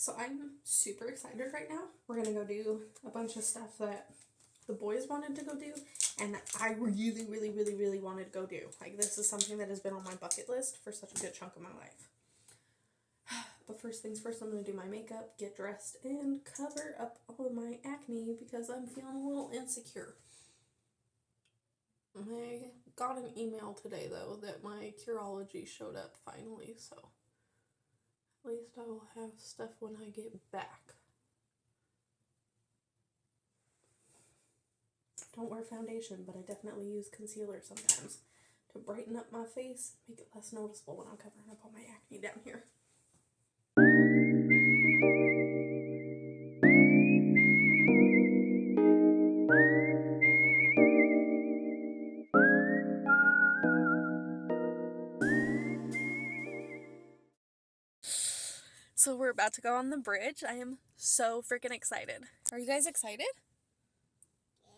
So I'm super excited right now. We're gonna go do a bunch of stuff that the boys wanted to go do, and that I really, really, really, really wanted to go do. Like, this is something that has been on my bucket list for such a good chunk of my life. But first things first, I'm gonna do my makeup, get dressed, and cover up all of my acne because I'm feeling a little insecure. I got an email today, though, that my Curology showed up finally, so at least I will have stuff when I get back. Don't wear foundation, but I definitely use concealer sometimes to brighten up my face, make it less noticeable when I'm covering up all my acne down here. So we're about to go on the bridge. I am so freaking excited. Are you guys excited? Yeah.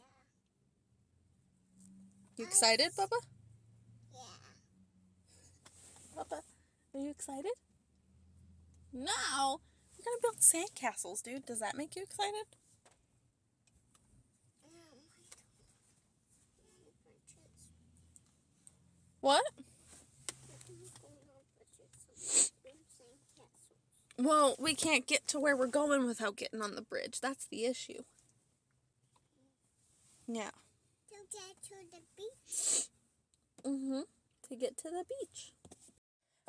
You excited, Bubba? Yeah. Bubba, are you excited? No! We're gonna build sandcastles, dude. Does that make you excited? What? Well, we can't get to where we're going without getting on the bridge. That's the issue. Yeah. To get to the beach? To get to the beach.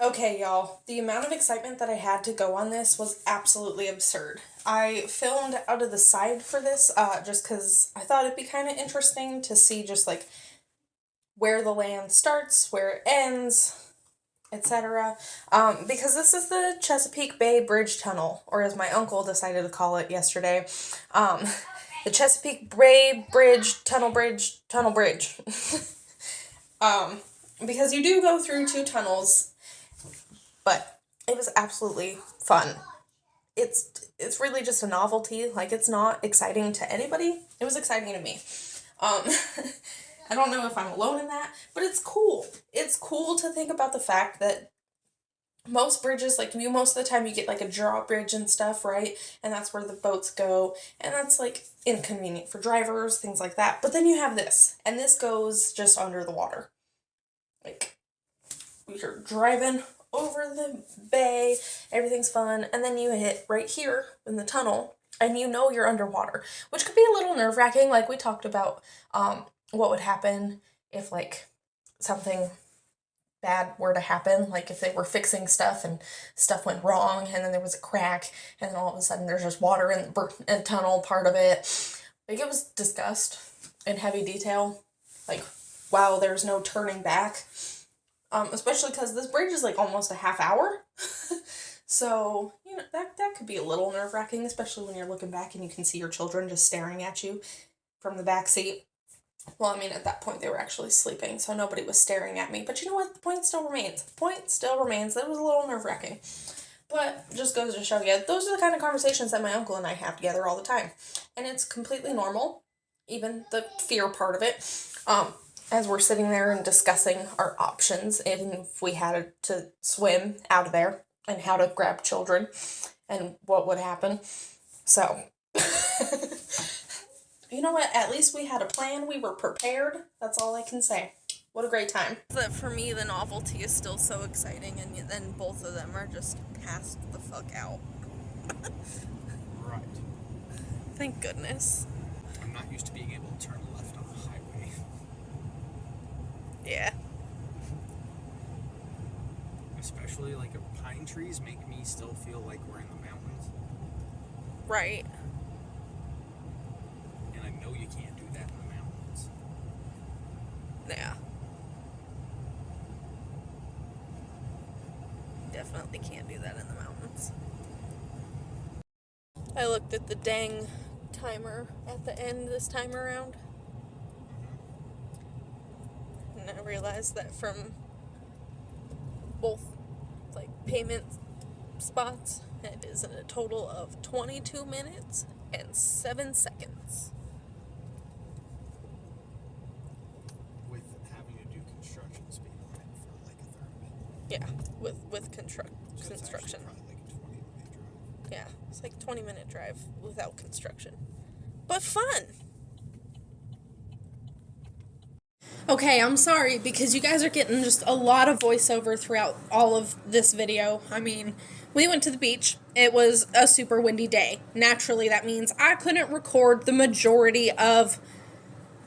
Okay, y'all. The amount of excitement that I had to go on this was absolutely absurd. I filmed out of the side for this just because I thought it'd be kind of interesting to see just like where the land starts, where it ends, etc. Because this is the Chesapeake Bay Bridge Tunnel, or as my uncle decided to call it yesterday, the Chesapeake Bay Bridge, Tunnel Bridge. Because you do go through two tunnels, but it was absolutely fun. It's really just a novelty. Like, it's not exciting to anybody. It was exciting to me. I don't know if I'm alone in that, but it's cool. It's cool to think about the fact that most bridges, like, most of the time you get like a drawbridge and stuff, right? And that's where the boats go, and that's like inconvenient for drivers, things like that. But then you have this, and this goes just under the water. Like, you're driving over the bay, everything's fun, and then you hit right here in the tunnel, and you know you're underwater, which could be a little nerve-wracking. Like, we talked about what would happen if like something bad were to happen, like if they were fixing stuff and stuff went wrong and then there was a crack and then all of a sudden there's just water in the tunnel part of it. Like, it was discussed in heavy detail, like, wow, there's no turning back, especially because this bridge is like almost a half hour. So, you know, that could be a little nerve-wracking, especially when you're looking back and you can see your children just staring at you from the back seat. Well, I mean, at that point, they were actually sleeping, so nobody was staring at me. But you know what? The point still remains. The point still remains. That was a little nerve-wracking. But just goes to show you, those are the kind of conversations that my uncle and I have together all the time. And it's completely normal, even the fear part of it, as we're sitting there and discussing our options, and if we had to swim out of there, and how to grab children, and what would happen. So... You know what? At least we had a plan. We were prepared. That's all I can say. What a great time. That for me, the novelty is still so exciting, and then both of them are just passed the fuck out. Right. Thank goodness. I'm not used to being able to turn left on a highway. Yeah. Especially like pine trees make me still feel like we're in the mountains. Right. And I know you can't do that in the mountains. Yeah. Definitely can't do that in the mountains. I looked at the dang timer at the end this time around. And I realized that from both like payment spots, it is a total of 22 minutes and 7 seconds. With having to do construction speed limit for like a third of it. Yeah, with So construction. it's actually probably like a 20-minute drive. Yeah. It's like a 20-minute drive without construction. But fun. Okay, I'm sorry because you guys are getting just a lot of voiceover throughout all of this video. I mean, we went to the beach. It was a super windy day. Naturally, that means I couldn't record the majority of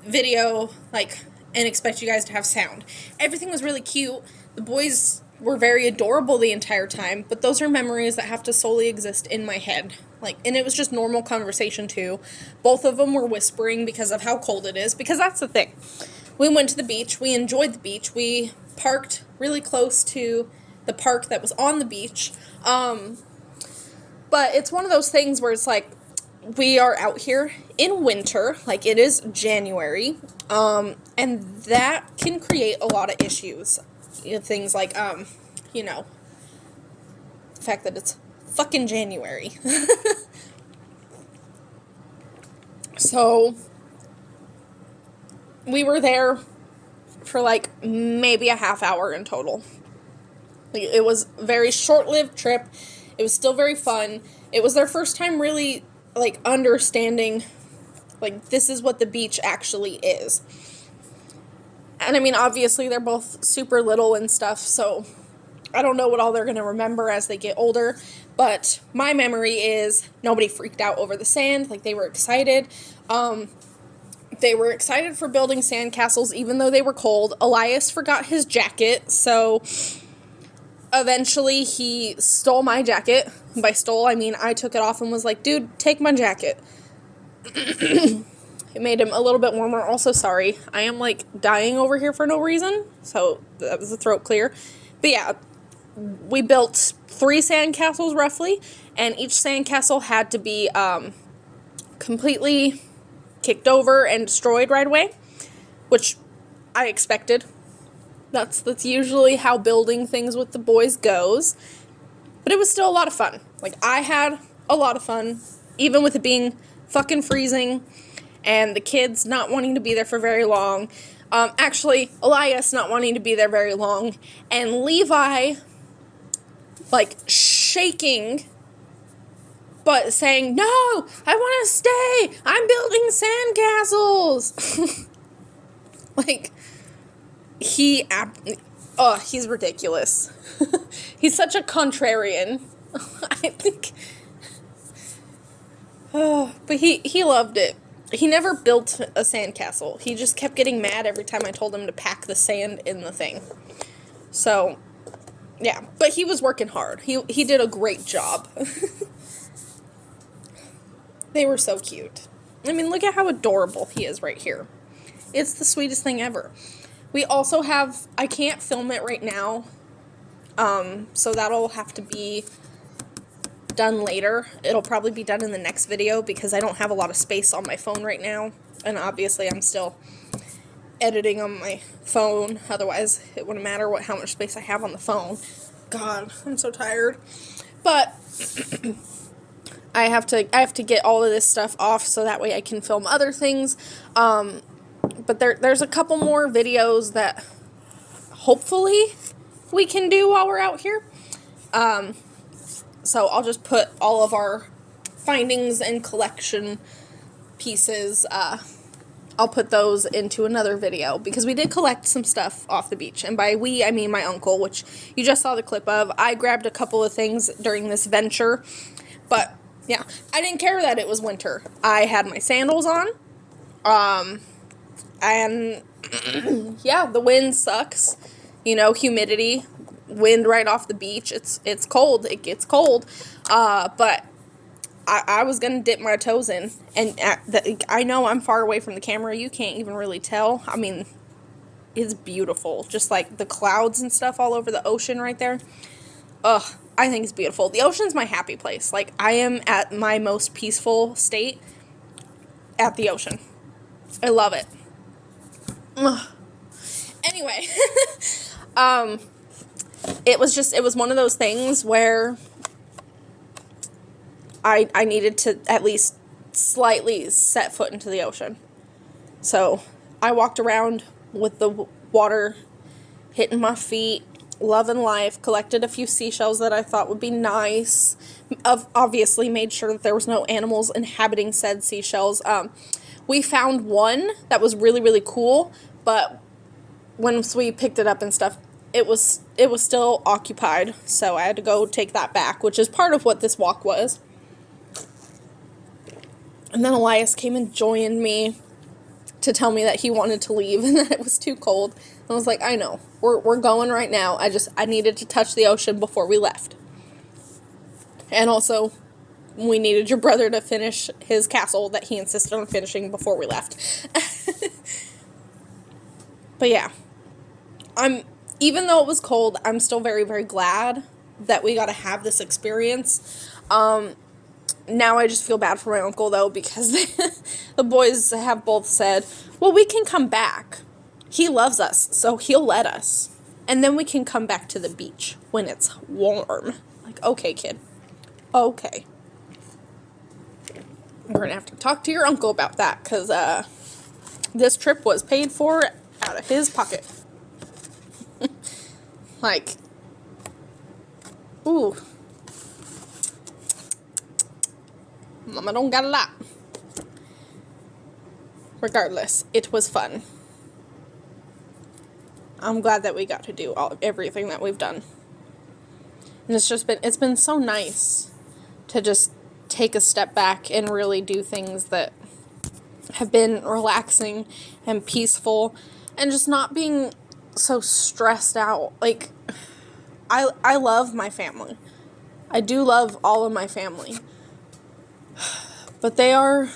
video, and expect you guys to have sound. Everything was really cute. The boys were very adorable the entire time, but those are memories that have to solely exist in my head. And it was just normal conversation too. Both of them were whispering because of how cold it is, because that's the thing. We went to the beach. We enjoyed the beach. We parked really close to the park that was on the beach. But it's one of those things where it's like, we are out here in winter, it is January, and that can create a lot of issues. Things like, the fact that it's fucking January. So, we were there for maybe a half hour in total. It was a very short-lived trip. It was still very fun. It was their first time really understanding this is what the beach actually is. And I mean, obviously they're both super little and stuff, so I don't know what all they're going to remember as they get older, but my memory is nobody freaked out over the sand. They were excited. They were excited for building sandcastles even though they were cold. Elias forgot his jacket, so eventually he stole my jacket. By stole, I mean I took it off and was like, dude, take my jacket. It made him a little bit warmer. Also, sorry, I am dying over here for no reason, so that was the throat clear. But yeah, we built 3 sandcastles roughly, and each sandcastle had to be completely kicked over and destroyed right away, which I expected. That's usually how building things with the boys goes. But it was still a lot of fun. I had a lot of fun, even with it being fucking freezing and the kids not wanting to be there for very long. Actually, Elias not wanting to be there very long, and Levi, shaking, but saying, no, I want to stay. I'm building sandcastles. He's ridiculous. He's such a contrarian. I think. But he loved it. He never built a sandcastle. He just kept getting mad every time I told him to pack the sand in the thing. So, yeah. But he was working hard. He did a great job. They were so cute. I mean, look at how adorable he is right here. It's the sweetest thing ever. We also have, I can't film it right now, so that'll have to be done later. It'll probably be done in the next video because I don't have a lot of space on my phone right now, and obviously I'm still editing on my phone, otherwise it wouldn't matter how much space I have on the phone. God, I'm so tired. But I have to get all of this stuff off so that way I can film other things. But there's a couple more videos that hopefully we can do while we're out here. So I'll just put all of our findings and collection pieces, I'll put those into another video, because we did collect some stuff off the beach, and by we, I mean my uncle, which you just saw the clip of. I grabbed a couple of things during this venture, but yeah, I didn't care that it was winter. I had my sandals on, and yeah, the wind sucks, humidity, wind right off the beach, it's cold, it gets cold, but I was going to dip my toes in, and I know I'm far away from the camera, you can't even really tell. I mean, it's beautiful, just the clouds and stuff all over the ocean right there. Ugh, I think it's beautiful. The ocean's my happy place. I am at my most peaceful state at the ocean. I love it. Ugh. Anyway, it was one of those things where I needed to at least slightly set foot into the ocean. So I walked around with the water hitting my feet, loving life, collected a few seashells that I thought would be nice. Obviously made sure that there was no animals inhabiting said seashells. We found one that was really, really cool, but once we picked it up and stuff, it was still occupied, so I had to go take that back, which is part of what this walk was. And then Elias came and joined me to tell me that he wanted to leave and that it was too cold. And I was like, I know, we're going right now. I needed to touch the ocean before we left. And also, we needed your brother to finish his castle that he insisted on finishing before we left. But yeah, even though it was cold, I'm still very, very glad that we got to have this experience. Now I just feel bad for my uncle, though, because the boys have both said, well, we can come back. He loves us, so he'll let us. And then we can come back to the beach when it's warm. Like, okay, kid. Okay. We're going to have to talk to your uncle about that, because this trip was paid for out of his pocket. Like, ooh. Mama don't got a lot. Regardless, it was fun. I'm glad that we got to do everything that we've done. And it's been so nice to just take a step back and really do things that have been relaxing and peaceful and just not being so stressed out. Like, I love my family. I do love all of my family. But they are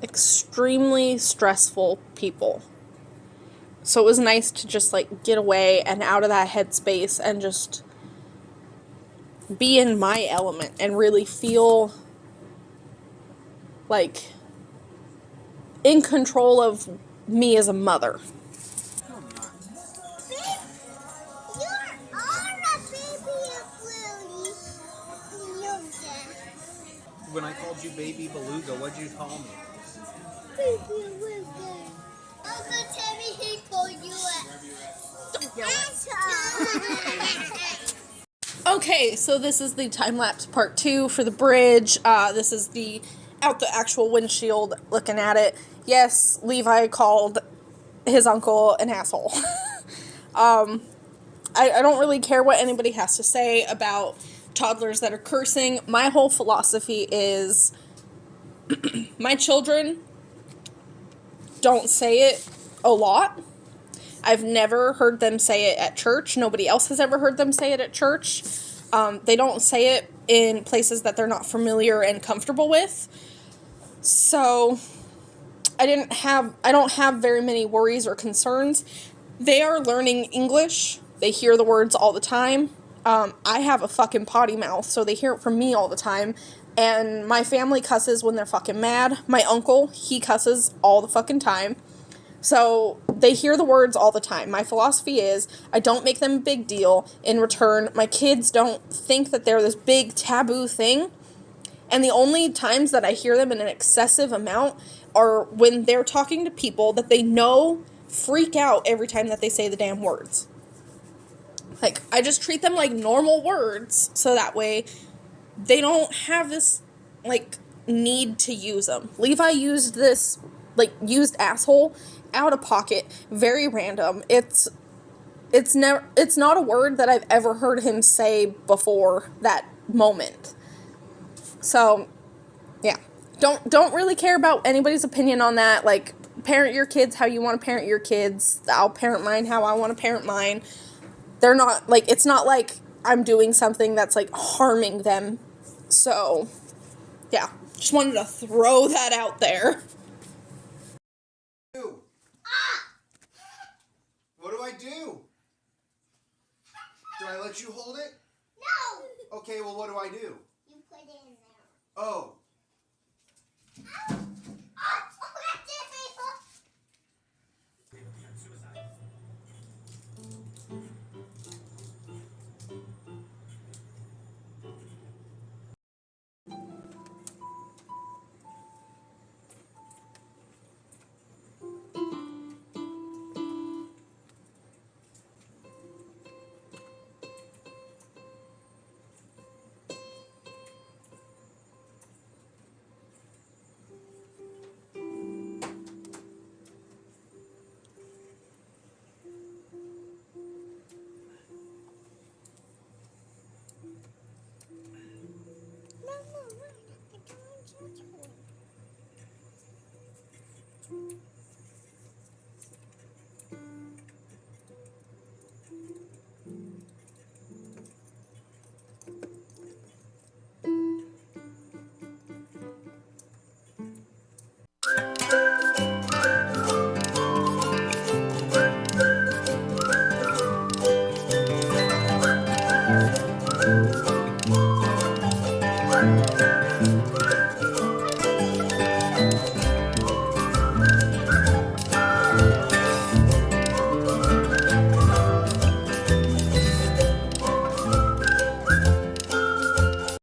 extremely stressful people. So it was nice to just, like, get away and out of that headspace and just be in my element and really feel like in control of me as a mother. No, I'm not. You are a baby Bluey. When I called you Baby Beluga, what'd you call me? Baby Beluga. Uncle Timmy, he called you an asshole. Okay, so this is the time-lapse part 2 for the bridge. This is the actual windshield looking at it. Yes, Levi called his uncle an asshole. I don't really care what anybody has to say about toddlers that are cursing. My whole philosophy is my children don't say it a lot. I've never heard them say it at church. Nobody else has ever heard them say it at church. They don't say it in places that they're not familiar and comfortable with. So I don't have very many worries or concerns. They are learning English. They hear the words all the time. I have a fucking potty mouth, so they hear it from me all the time. And my family cusses when they're fucking mad. My uncle, he cusses all the fucking time. So they hear the words all the time. My philosophy is I don't make them a big deal. In return, my kids don't think that they're this big taboo thing. And the only times that I hear them in an excessive amount are when they're talking to people that they know freak out every time that they say the damn words. Like, I just treat them like normal words so that way they don't have this, like, need to use them. Levi used this, like, used asshole out of pocket, very random. It's not a word that I've ever heard him say before that moment. So, yeah. Don't really care about anybody's opinion on that. Like, parent your kids how you want to parent your kids. I'll parent mine how I want to parent mine. They're not, like, it's not like I'm doing something that's, like, harming them. So, yeah. Just wanted to throw that out there. What do I do? Do I let you hold it? No! Okay, well, what do I do? You put it in there. Oh.